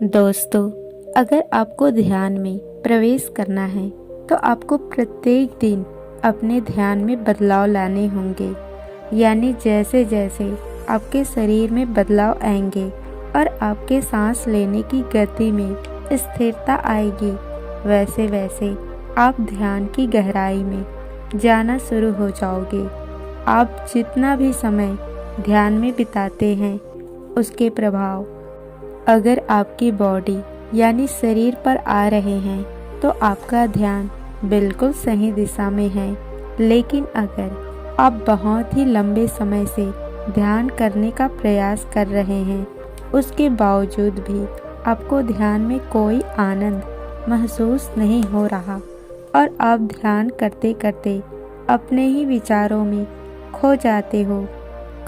दोस्तों, अगर आपको ध्यान में प्रवेश करना है तो आपको प्रत्येक दिन अपने ध्यान में बदलाव लाने होंगे। यानी जैसे जैसे आपके शरीर में बदलाव आएंगे और आपके सांस लेने की गति में स्थिरता आएगी, वैसे वैसे आप ध्यान की गहराई में जाना शुरू हो जाओगे। आप जितना भी समय ध्यान में बिताते हैं, उसके प्रभाव अगर आपकी बॉडी यानी शरीर पर आ रहे हैं तो आपका ध्यान बिल्कुल सही दिशा में है। लेकिन अगर आप बहुत ही लंबे समय से ध्यान करने का प्रयास कर रहे हैं, उसके बावजूद भी आपको ध्यान में कोई आनंद महसूस नहीं हो रहा और आप ध्यान करते करते अपने ही विचारों में खो जाते हो,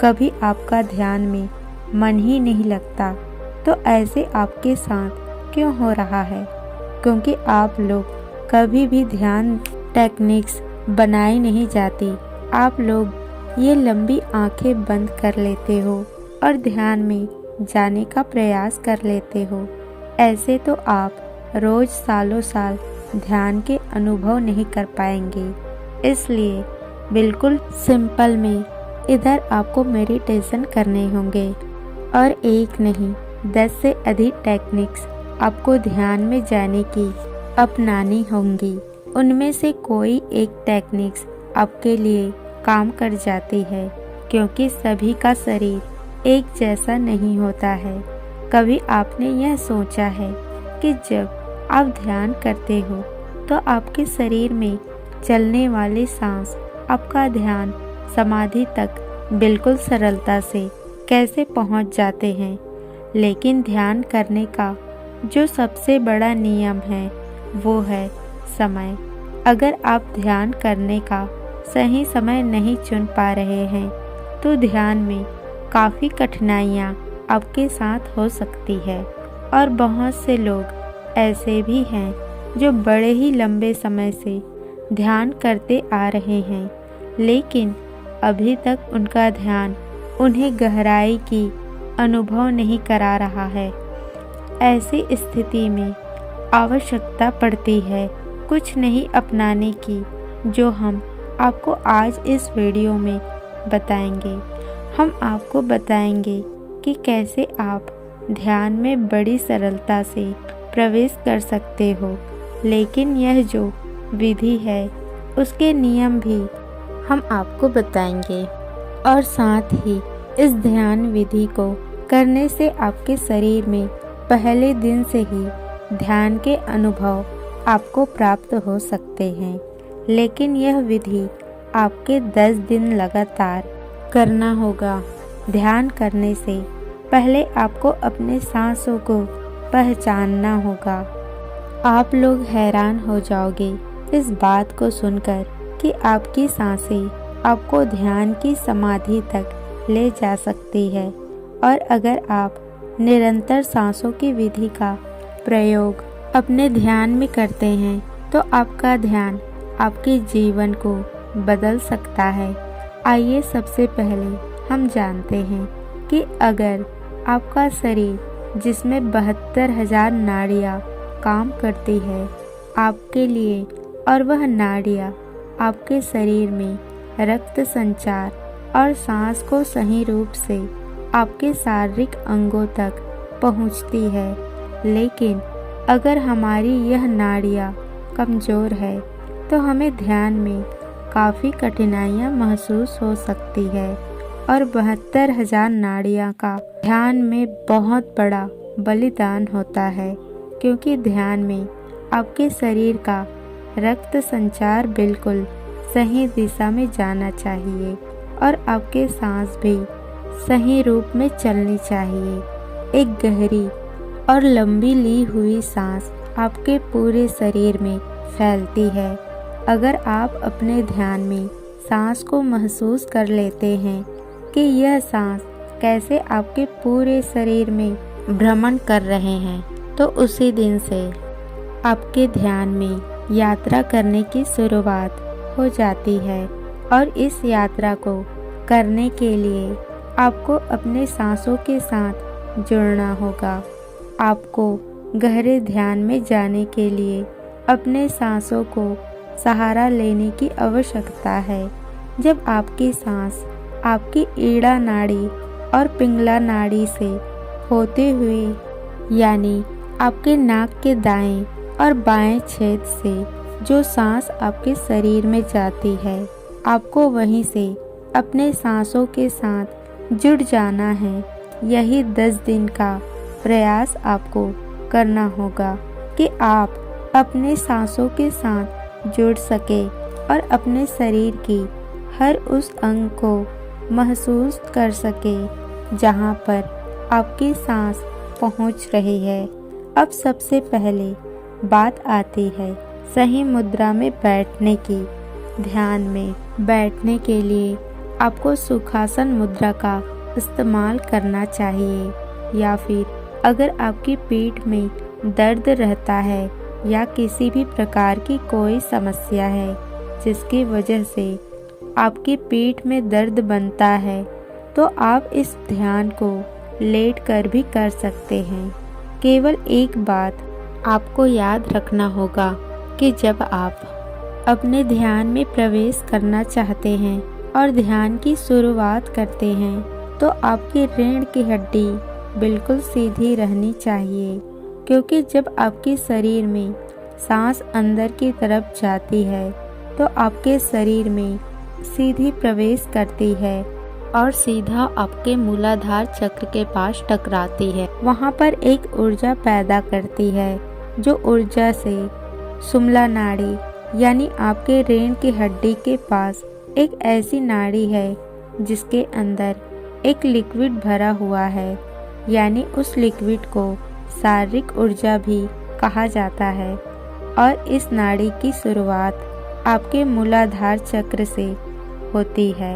कभी आपका ध्यान में मन ही नहीं लगता, तो ऐसे आपके साथ क्यों हो रहा है? क्योंकि आप लोग कभी भी ध्यान टेक्निक्स बनाई नहीं जाती। आप लोग ये लंबी आंखें बंद कर लेते हो और ध्यान में जाने का प्रयास कर लेते हो। ऐसे तो आप रोज सालों साल ध्यान के अनुभव नहीं कर पाएंगे। इसलिए बिल्कुल सिंपल में इधर आपको मेडिटेशन करने होंगे और एक नहीं 10 से अधिक टेक्निक्स आपको ध्यान में जाने की अपनानी होंगी। उनमें से कोई एक टेक्निक्स आपके लिए काम कर जाती है, क्योंकि सभी का शरीर एक जैसा नहीं होता है। कभी आपने यह सोचा है कि जब आप ध्यान करते हो तो आपके शरीर में चलने वाले सांस आपका ध्यान समाधि तक बिल्कुल सरलता से कैसे पहुंच जाते हैं? लेकिन ध्यान करने का जो सबसे बड़ा नियम है वो है समय। अगर आप ध्यान करने का सही समय नहीं चुन पा रहे हैं तो ध्यान में काफ़ी कठिनाइयाँ आपके साथ हो सकती है। और बहुत से लोग ऐसे भी हैं जो बड़े ही लंबे समय से ध्यान करते आ रहे हैं, लेकिन अभी तक उनका ध्यान उन्हें गहराई की अनुभव नहीं करा रहा है। ऐसी स्थिति में आवश्यकता पड़ती है कुछ नहीं अपनाने की, जो हम आपको आज इस वीडियो में बताएंगे। हम आपको बताएंगे कि कैसे आप ध्यान में बड़ी सरलता से प्रवेश कर सकते हो। लेकिन यह जो विधि है उसके नियम भी हम आपको बताएंगे और साथ ही इस ध्यान विधि को करने से आपके शरीर में पहले दिन से ही ध्यान के अनुभव आपको प्राप्त हो सकते हैं। लेकिन यह विधि आपके 10 दिन लगातार करना होगा। ध्यान करने से पहले आपको अपने सांसों को पहचानना होगा। आप लोग हैरान हो जाओगे इस बात को सुनकर कि आपकी सांसें आपको ध्यान की समाधि तक ले जा सकती है। और अगर आप निरंतर सांसों की विधि का प्रयोग अपने ध्यान में करते हैं तो आपका ध्यान आपके जीवन को बदल सकता है। आइए सबसे पहले हम जानते हैं कि अगर आपका शरीर जिसमें 72,000 नाड़ियाँ काम करती है आपके लिए, और वह नाड़ियाँ आपके शरीर में रक्त संचार और सांस को सही रूप से आपके शारीरिक अंगों तक पहुँचती है, लेकिन अगर हमारी यह नाड़ियाँ कमज़ोर है तो हमें ध्यान में काफ़ी कठिनाइयाँ महसूस हो सकती है। और 72,000 नाड़ियाँ का ध्यान में बहुत बड़ा बलिदान होता है, क्योंकि ध्यान में आपके शरीर का रक्त संचार बिल्कुल सही दिशा में जाना चाहिए और आपके सांस भी सही रूप में चलनी चाहिए। एक गहरी और लंबी ली हुई सांस आपके पूरे शरीर में फैलती है। अगर आप अपने ध्यान में सांस को महसूस कर लेते हैं कि यह सांस कैसे आपके पूरे शरीर में भ्रमण कर रहे हैं, तो उसी दिन से आपके ध्यान में यात्रा करने की शुरुआत हो जाती है। और इस यात्रा को करने के लिए आपको अपने सांसों के साथ जुड़ना होगा। आपको गहरे ध्यान में जाने के लिए अपने सांसों को सहारा लेने की आवश्यकता है। जब आपकी सांस आपकी ईड़ा नाड़ी और पिंगला नाड़ी से होते हुए यानी आपके नाक के दाएं और बाएं छेद से जो सांस आपके शरीर में जाती है, आपको वहीं से अपने सांसों के साथ जुड़ जाना है। यही 10 दिन का प्रयास आपको करना होगा कि आप अपने सांसों के साथ जुड़ सके और अपने शरीर की हर उस अंग को महसूस कर सके जहाँ पर आपकी सांस पहुँच रही है। अब सबसे पहले बात आती है सही मुद्रा में बैठने की। ध्यान में बैठने के लिए आपको सुखासन मुद्रा का इस्तेमाल करना चाहिए, या फिर अगर आपकी पीठ में दर्द रहता है या किसी भी प्रकार की कोई समस्या है जिसकी वजह से आपकी पीठ में दर्द बनता है, तो आप इस ध्यान को लेट कर भी कर सकते हैं। केवल एक बात आपको याद रखना होगा कि जब आप अपने ध्यान में प्रवेश करना चाहते हैं और ध्यान की शुरुआत करते हैं, तो आपकी रीढ़ की हड्डी बिल्कुल सीधी रहनी चाहिए, क्योंकि जब आपके शरीर में सांस अंदर की तरफ जाती है तो आपके शरीर में सीधी प्रवेश करती है और सीधा आपके मूलाधार चक्र के पास टकराती है। वहाँ पर एक ऊर्जा पैदा करती है, जो ऊर्जा से सुमला नाड़ी यानी आपके रीढ़ की हड्डी के पास एक ऐसी नाड़ी है जिसके अंदर एक लिक्विड भरा हुआ है, यानी उस लिक्विड को शारीरिक ऊर्जा भी कहा जाता है। और इस नाड़ी की शुरुआत आपके मूलाधार चक्र से होती है,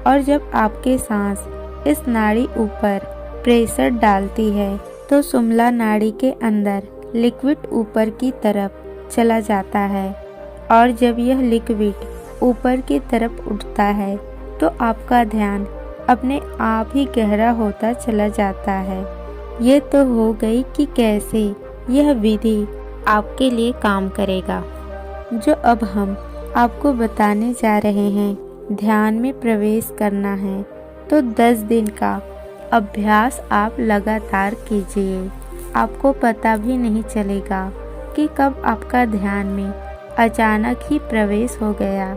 और जब आपके सांस इस नाड़ी ऊपर प्रेशर डालती है तो सुमला नाड़ी के अंदर लिक्विड ऊपर की तरफ चला जाता है, और जब यह लिक्विड ऊपर की तरफ उठता है तो आपका ध्यान अपने आप ही गहरा होता चला जाता है। ये तो हो गई कि कैसे यह विधि आपके लिए काम करेगा। जो अब हम आपको बताने जा रहे हैं, ध्यान में प्रवेश करना है तो 10 दिन का अभ्यास आप लगातार कीजिए। आपको पता भी नहीं चलेगा कि कब आपका ध्यान में अचानक ही प्रवेश हो गया।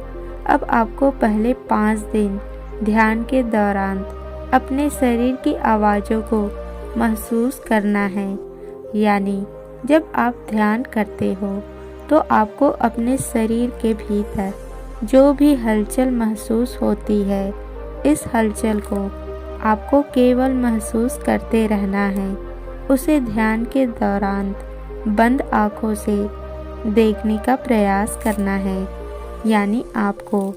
अब आपको पहले 5 दिन ध्यान के दौरान अपने शरीर की आवाज़ों को महसूस करना है, यानी जब आप ध्यान करते हो तो आपको अपने शरीर के भीतर जो भी हलचल महसूस होती है, इस हलचल को आपको केवल महसूस करते रहना है। उसे ध्यान के दौरान बंद आँखों से देखने का प्रयास करना है, यानी आपको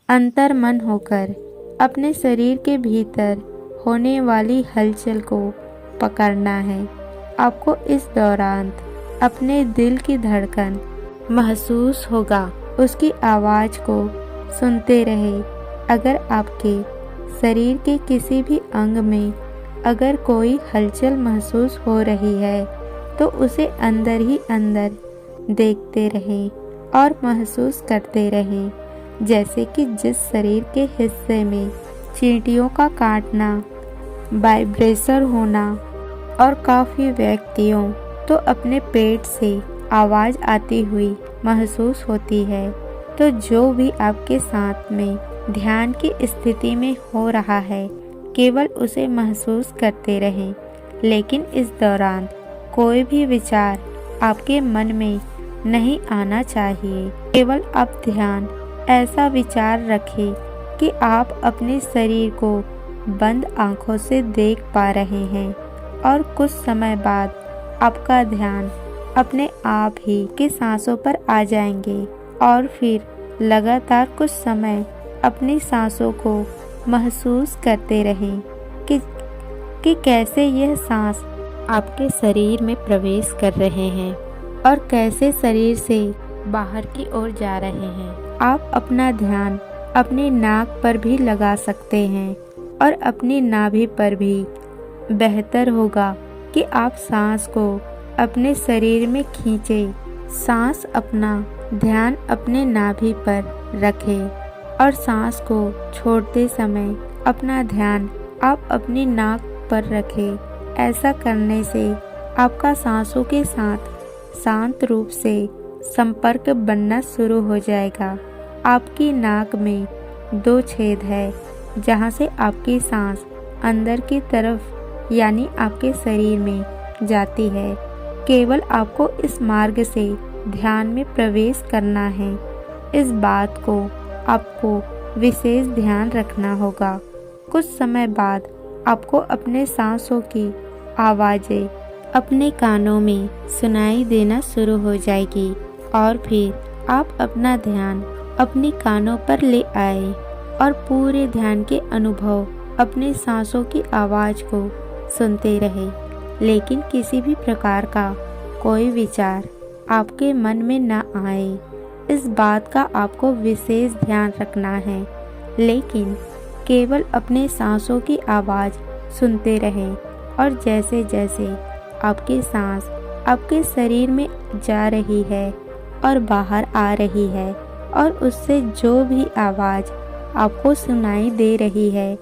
अंतर्मन होकर अपने शरीर के भीतर होने वाली हलचल को पकड़ना है। आपको इस दौरान अपने दिल की धड़कन महसूस होगा, उसकी आवाज़ को सुनते रहे। अगर आपके शरीर के किसी भी अंग में अगर कोई हलचल महसूस हो रही है तो उसे अंदर ही अंदर देखते रहें और महसूस करते रहें, जैसे कि जिस शरीर के हिस्से में चींटियों का काटना, वाइब्रेशन होना और काफ़ी व्यक्तियों तो अपने पेट से आवाज़ आती हुई महसूस होती है। तो जो भी आपके साथ में ध्यान की स्थिति में हो रहा है, केवल उसे महसूस करते रहें, लेकिन इस दौरान कोई भी विचार आपके मन में नहीं आना चाहिए। केवल आप ध्यान ऐसा विचार रखें कि आप अपने शरीर को बंद आँखों से देख पा रहे हैं, और कुछ समय बाद आपका ध्यान अपने आप ही के सांसों पर आ जाएंगे, और फिर लगातार कुछ समय अपनी सांसों को महसूस करते रहें कि कैसे यह सांस आपके शरीर में प्रवेश कर रहे हैं और कैसे शरीर से बाहर की ओर जा रहे हैं। आप अपना ध्यान अपने नाक पर भी लगा सकते हैं और अपनी नाभि पर भी। बेहतर होगा कि आप सांस को अपने शरीर में खींचें। सांस अपना ध्यान अपने नाभि पर रखें और सांस को छोड़ते समय अपना ध्यान आप अपनी नाक पर रखें। ऐसा करने से आपका सांसों के साथ शांत रूप से संपर्क बनना शुरू हो जाएगा। आपकी नाक में 2 छेद है जहां से आपकी सांस अंदर की तरफ यानी आपके शरीर में जाती है। केवल आपको इस मार्ग से ध्यान में प्रवेश करना है। इस बात को आपको विशेष ध्यान रखना होगा। कुछ समय बाद आपको अपने सांसों की आवाज़ें अपने कानों में सुनाई देना शुरू हो जाएगी और फिर आप अपना ध्यान अपने कानों पर ले आए और पूरे ध्यान के अनुभव अपने सांसों की आवाज़ को सुनते रहे। लेकिन किसी भी प्रकार का कोई विचार आपके मन में न आए। इस बात का आपको विशेष ध्यान रखना है। लेकिन केवल अपने सांसों की आवाज़ सुनते रहें और जैसे जैसे आपकी सांस आपके शरीर में जा रही है और बाहर आ रही है और उससे जो भी आवाज़ आपको सुनाई दे रही है,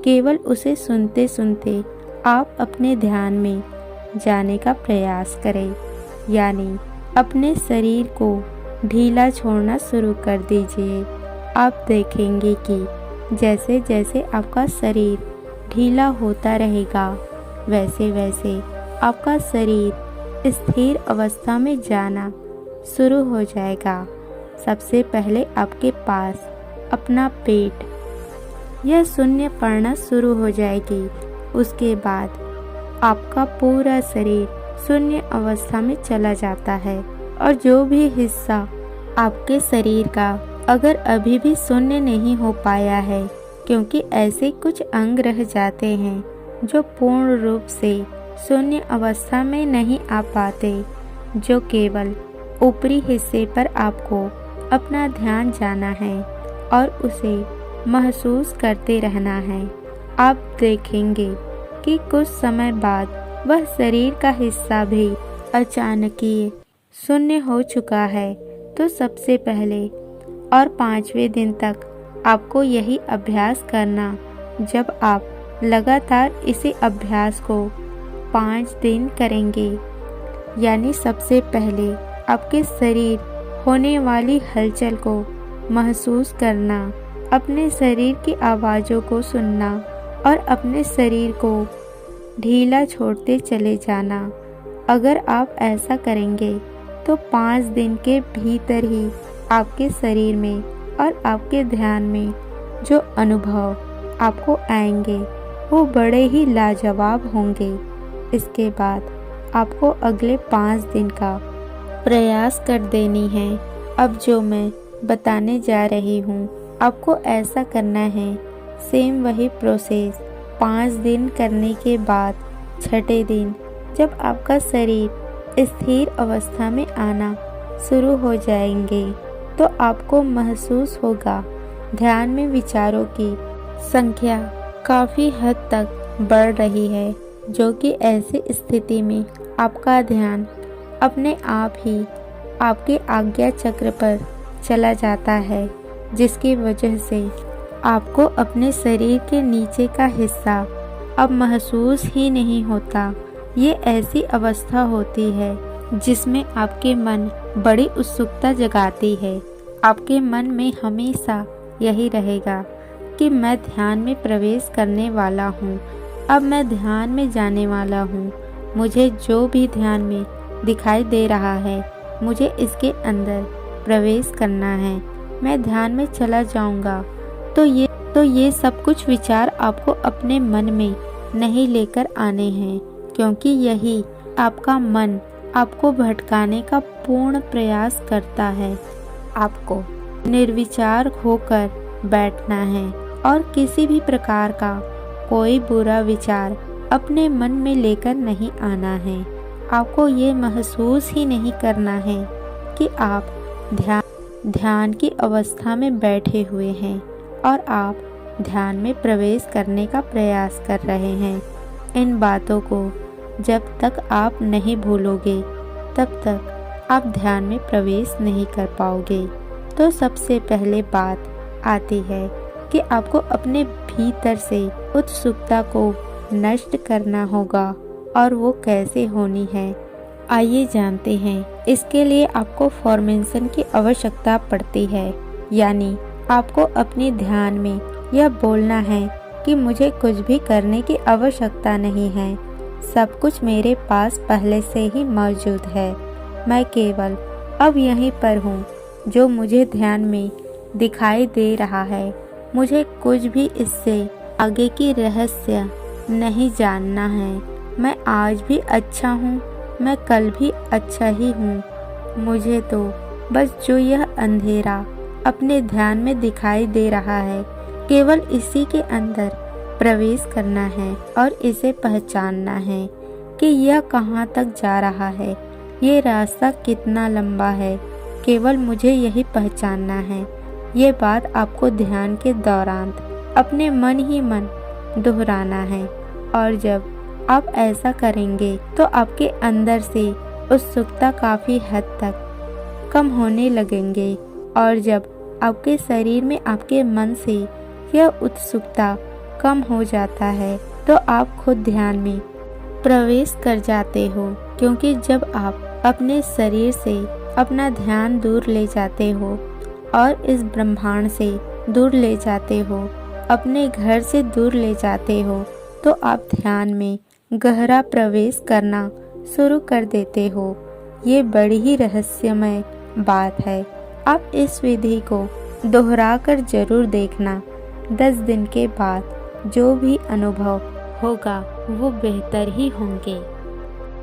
केवल उसे सुनते सुनते आप अपने ध्यान में जाने का प्रयास करें। यानी अपने शरीर को ढीला छोड़ना शुरू कर दीजिए। आप देखेंगे कि जैसे जैसे आपका शरीर ढीला होता रहेगा, वैसे वैसे आपका शरीर स्थिर अवस्था में जाना शुरू हो जाएगा। सबसे पहले आपके पास अपना पेट यह शून्य पड़ना शुरू हो जाएगी। उसके बाद आपका पूरा शरीर शून्य अवस्था में चला जाता है और जो भी हिस्सा आपके शरीर का अगर अभी भी शून्य नहीं हो पाया है, क्योंकि ऐसे कुछ अंग रह जाते हैं जो पूर्ण रूप से शून्य अवस्था में नहीं आ पाते, जो केवल ऊपरी हिस्से पर आपको अपना ध्यान जाना है और उसे महसूस करते रहना है। आप देखेंगे कि कुछ समय बाद वह शरीर का हिस्सा भी अचानक ही शून्य हो चुका है। तो सबसे पहले और 5वें दिन तक आपको यही अभ्यास करना। जब आप लगातार इसे अभ्यास को 5 दिन करेंगे, यानी सबसे पहले आपके शरीर होने वाली हलचल को महसूस करना, अपने शरीर की आवाज़ों को सुनना और अपने शरीर को ढीला छोड़ते चले जाना। अगर आप ऐसा करेंगे तो 5 दिन के भीतर ही आपके शरीर में और आपके ध्यान में जो अनुभव आपको आएंगे वो बड़े ही लाजवाब होंगे। इसके बाद आपको अगले 5 दिन का प्रयास कर देनी है। अब जो मैं बताने जा रही हूँ आपको ऐसा करना है। सेम वही प्रोसेस 5 दिन करने के बाद 6ठे दिन जब आपका शरीर स्थिर अवस्था में आना शुरू हो जाएंगे तो आपको महसूस होगा ध्यान में विचारों की संख्या काफ़ी हद तक बढ़ रही है, जो कि ऐसी स्थिति में आपका ध्यान अपने आप ही आपके आज्ञा चक्र पर चला जाता है, जिसकी वजह से आपको अपने शरीर के नीचे का हिस्सा अब महसूस ही नहीं होता। ये ऐसी अवस्था होती है जिसमें आपके मन बड़ी उत्सुकता जगाती है। आपके मन में हमेशा यही रहेगा कि मैं ध्यान में प्रवेश करने वाला हूँ, अब मैं ध्यान में जाने वाला हूँ। मुझे जो भी ध्यान में दिखाई दे रहा है, मुझे इसके अंदर प्रवेश करना है, मैं ध्यान में चला जाऊँगा। तो ये सब कुछ विचार आपको अपने मन में नहीं लेकर आने हैं, क्योंकि यही आपका मन आपको भटकाने का पूर्ण प्रयास करता है। आपको निर्विचार होकर बैठना है और किसी भी प्रकार का कोई बुरा विचार अपने मन में लेकर नहीं आना है। आपको ये महसूस ही नहीं करना है कि आप ध्यान की अवस्था में बैठे हुए हैं और आप ध्यान में प्रवेश करने का प्रयास कर रहे हैं। इन बातों को जब तक आप नहीं भूलोगे तब तक आप ध्यान में प्रवेश नहीं कर पाओगे। तो सबसे पहले बात आती है कि आपको अपने भीतर से उत्सुकता को नष्ट करना होगा, और वो कैसे होनी है आइए जानते हैं। इसके लिए आपको फॉर्मेशन की आवश्यकता पड़ती है, यानी आपको अपने ध्यान में यह बोलना है कि मुझे कुछ भी करने की आवश्यकता नहीं है, सब कुछ मेरे पास पहले से ही मौजूद है। मैं केवल अब यहीं पर हूँ। जो मुझे ध्यान में दिखाई दे रहा है, मुझे कुछ भी इससे आगे की रहस्य नहीं जानना है। मैं आज भी अच्छा हूँ, मैं कल भी अच्छा ही हूँ। मुझे तो बस जो यह अंधेरा अपने ध्यान में दिखाई दे रहा है, केवल इसी के अंदर प्रवेश करना है और इसे पहचानना है कि यह कहाँ तक जा रहा है, ये रास्ता कितना लंबा है। केवल मुझे यही पहचानना है। ये बात आपको ध्यान के दौरान अपने मन ही मन दोहराना है, और जब आप ऐसा करेंगे तो आपके अंदर से उत्सुकता काफ़ी हद तक कम होने लगेंगे, और जब आपके शरीर में आपके मन से यह उत्सुकता कम हो जाता है तो आप खुद ध्यान में प्रवेश कर जाते हो। क्योंकि जब आप अपने शरीर से अपना ध्यान दूर ले जाते हो और इस ब्रह्मांड से दूर ले जाते हो, अपने घर से दूर ले जाते हो, तो आप ध्यान में गहरा प्रवेश करना शुरू कर देते हो। ये बड़ी ही रहस्यमय बात है। आप इस विधि को दोहराकर जरूर देखना। 10 दिन के बाद जो भी अनुभव होगा वो बेहतर ही होंगे।